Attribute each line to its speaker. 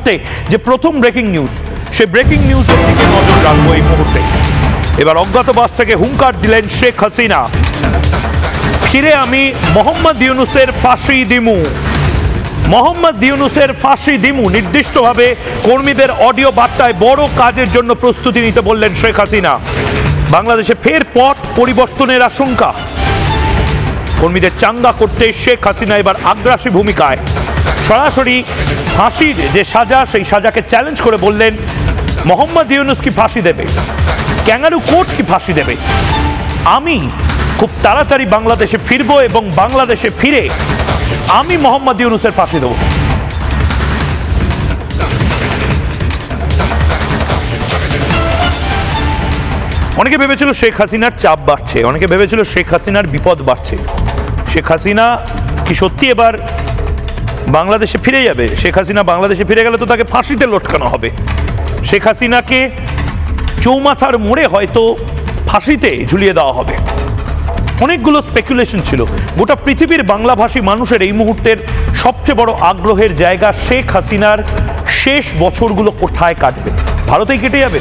Speaker 1: মুহূর্তে যে প্রথম ব্রেকিং নিউজ, সেই ব্রেকিং নিউজের দিকে নজর রাখবো এই মুহূর্তে। এবার অজ্ঞাতবাস থেকে হুঙ্কার দিলেন শেখ হাসিনা, ফিরে আমি মোহাম্মদ ইউনূসের ফাঁসি দিমু। মোহাম্মদ ইউনূসের ফাঁসি দিমু নির্দিষ্টভাবে কর্মীদের অডিও বার্তায় বড় কাজের জন্য প্রস্তুতি নিতে বললেন শেখ হাসিনা। বাংলাদেশে ফের পথ পরিবর্তনের আশঙ্কা। কর্মীদের চাঙ্গা করতে শেখ হাসিনা এবার আগ্রাসী ভূমিকায়। সরাসরি ফাঁসির যে সাজা, সেই সাজাকে চ্যালেঞ্জ করে বললেন মোহাম্মদ ইউনূস কি ফাঁসি দেবে, ক্যাঙ্গারু কোর্ট কি ফাঁসি দেবে। আমি খুব তাড়াতাড়ি বাংলাদেশে ফিরবো এবং বাংলাদেশে ফিরে আমি মোহাম্মদ ইউনূসের ফাঁসি দেব। অনেকে ভেবেছিল শেখ হাসিনার চাপ বাড়ছে, অনেকে ভেবেছিল শেখ হাসিনার বিপদ বাড়ছে। শেখ হাসিনা কি সত্যি এবার বাংলাদেশে ফিরে যাবে? শেখ হাসিনা বাংলাদেশে ফিরে গেলে তো তাকে ফাঁসিতে লটকানো হবে। শেখ হাসিনাকে চৌমাথার মোড়ে হয়তো ফাঁসিতে ঝুলিয়ে দেওয়া হবে। অনেকগুলো স্পেকুলেশন ছিল। গোটা পৃথিবীর বাংলাভাষী মানুষের এই মুহূর্তের সবচেয়ে বড় আগ্রহের জায়গা শেখ হাসিনার শেষ বছরগুলো কোথায় কাটবে। ভারতেই কেটে যাবে,